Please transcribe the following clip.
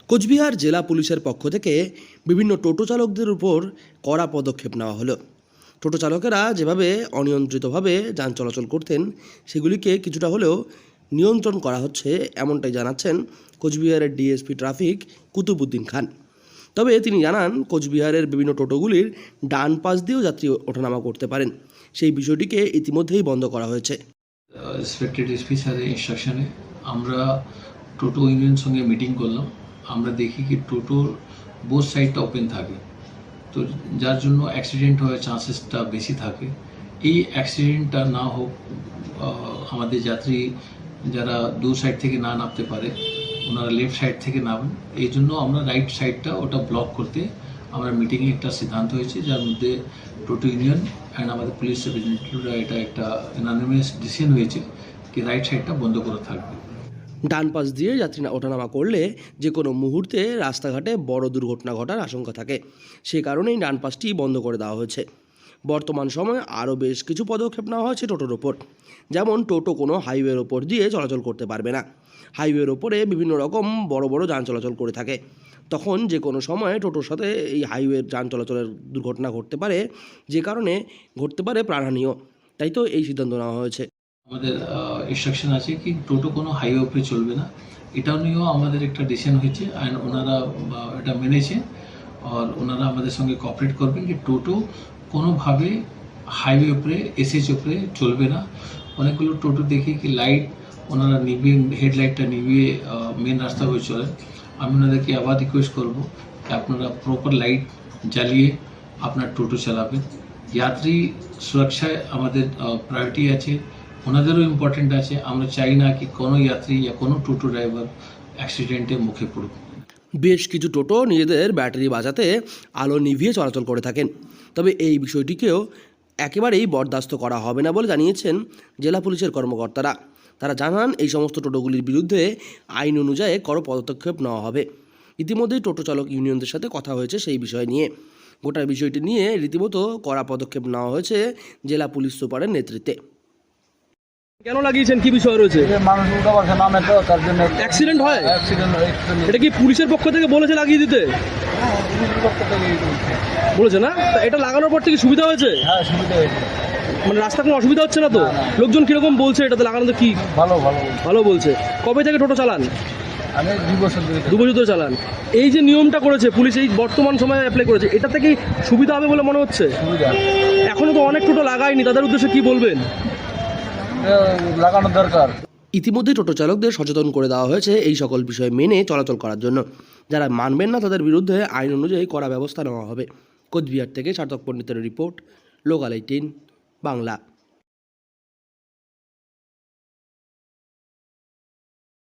কোচবিহার জেলা পুলিশের পক্ষ থেকে বিভিন্ন টোটো চালকদের উপর কড়া পদক্ষেপ নেওয়া হলো। টোটো চালকেরা যেভাবে অনিয়ন্ত্রিতভাবে যান চলাচল করতেন সেগুলিকে কিছুটা হলেও নিয়ন্ত্রণ করা হচ্ছে, এমনটাই জানাচ্ছেন কোচবিহারের ডিএসপি ট্রাফিক কুতুবুদ্দিন খান। তবে তিনি জানান, কোচবিহারের বিভিন্ন টোটোগুলির ডান পাশ দিয়েও যাত্রী ওঠানামা করতে পারেন, সেই বিষয়টিকে ইতিমধ্যেই বন্ধ করা হয়েছে। রেসপেক্টেড এসপি স্যারের ইনস্ট্রাকশনে আমরা টোটো ইউনিয়নের সঙ্গে মিটিং করলাম। আমরা দেখি কি টোটোর বোথ সাইডটা ওপেন থাকে, তো যার জন্য অ্যাক্সিডেন্ট হওয়ার চান্সেসটা বেশি থাকে। এই অ্যাক্সিডেন্টটা না হোক, আমাদের যাত্রী যারা দু সাইড থেকে না নামতে পারে ওনারা লেফট সাইড থেকে নামেন, এই জন্য আমরা রাইট সাইডটা ওটা ব্লক করতে আমরা মিটিংয়ে একটা সিদ্ধান্ত হয়েছে, যার মধ্যে টোটো ইউনিয়ন অ্যান্ড আমাদের পুলিশ রিপ্রেজেন্টেটিভরা এটা একটা ইউনানিমাস ডিসিশন হয়েছে কি রাইট সাইডটা বন্ধ করে থাকবে। ডান পাশ দিয়ে যাত্রী ওঠানামা করলে যে কোনো মুহূর্তে রাস্তাঘাটে বড় দুর্ঘটনা ঘটার আশঙ্কা থাকে, সে কারণেই ডান পাশটি বন্ধ করে দেওয়া হয়েছে। বর্তমান সময়ে আরও বেশ কিছু পদক্ষেপ নেওয়া হয়েছে টোটোর ওপর, যেমন টোটো কোনো হাইওয়ের ওপর দিয়ে চলাচল করতে পারবে না। হাইওয়ের ওপরে বিভিন্ন রকম বড় বড় যান চলাচল করে থাকে, তখন যে কোনো সময় টোটোর সাথে এই হাইওয়ের যান চলাচলের দুর্ঘটনা ঘটতে পারে, যে কারণে ঘটতে পারে প্রাণহানিও। তাই তো এই সিদ্ধান্ত নেওয়া হয়েছে। আমাদের ইনস্ট্রাকশন আছে কি টোটো কোনো হাইওয়ে উপরে চলবে না, এটাও নিয়েও আমাদের একটা ডিসিশন হয়েছে অ্যান্ড ওনারা এটা মেনেছে। আর ওনারা আমাদের সঙ্গে কোঅপারেট করবেন কি টোটো কোনোভাবে হাইওয়ে উপরে এসএইচ উপরে চলবে না। অনেকগুলো টোটো দেখি কি লাইট ওনারা নিভিয়ে, হেডলাইটটা নিভিয়ে মেন রাস্তা হয়ে চলে। আমি ওনাদেরকে আবার রিকোয়েস্ট করবো যে আপনারা প্রপার লাইট জ্বালিয়ে আপনার টোটো চালাবেন। যাত্রী সুরক্ষায় আমাদের প্রায়োরিটি আছে, ওনাদেরও ইম্পর্টেন্ট আছে। আমরা চাই না কি কোনো যাত্রী বা কোনো টোটো ড্রাইভার অ্যাক্সিডেন্টের মুখে পড়ুক। বেশ কিছু টোটো নিজেদের ব্যাটারি বাঁচাতে আলো নিভিয়ে চলাচল করে থাকেন, তবে এই বিষয়টিকেও একেবারেই বরদাস্ত করা হবে না বলে জানিয়েছেন জেলা পুলিশের কর্মকর্তারা। তারা জানান, এই সমস্ত টোটোগুলির বিরুদ্ধে আইন অনুযায়ী কড়া পদক্ষেপ নেওয়া হবে। ইতিমধ্যেই টোটো চালক ইউনিয়নদের সাথে কথা হয়েছে সেই বিষয় নিয়ে। গোটা বিষয়টি নিয়ে রীতিমতো কড়া পদক্ষেপ নেওয়া হয়েছে জেলা পুলিশ সুপারের নেতৃত্বে। কেন লাগিয়েছেন, কি বিষয় রয়েছে? মানুষ উল্টা পাল্টা নামে তো তার জন্য অ্যাক্সিডেন্ট হয়। অ্যাক্সিডেন্ট হয়। এটা কি পুলিশের পক্ষ থেকে বলেছে লাগিয়ে দিতে? বলেছে না? তা এটা লাগানোর পর থেকে সুবিধা হয়েছে? হ্যাঁ, সুবিধা হয়েছে। মানে রাস্তা কোনো অসুবিধা হচ্ছে না তো? লোকজন কিরকম বলছে এটাতে লাগানোতে? কি ভালো ভালো ভালো বলছে। কবে থেকে টোটো চালান? আমি 2 বছর ধরে। 2 বছর ধরে চালান। এই যে নিয়মটা করেছে পুলিশ, এই বর্তমান সময়ে অ্যাপ্লাই করেছে, এটা থেকে সুবিধা হবে বলে মনে হচ্ছে? সুবিধা এখনো তো অনেক টোটো লাগায়নি, তাদের উদ্দেশ্যে কি বলবেন? লাগানো দরকার। ইতিমধ্যে টোটো চালকদের সচেতন করে দেওয়া হয়েছে এই সকল বিষয় মেনে চলাচল করার জন্য। যারা মানবেন না তাদের বিরুদ্ধে আইন অনুযায়ী কড়া ব্যবস্থা নেওয়া হবে। কোচবিহার থেকে সার্থক পণ্ডিতের রিপোর্ট, লোকাল 18 বাংলা।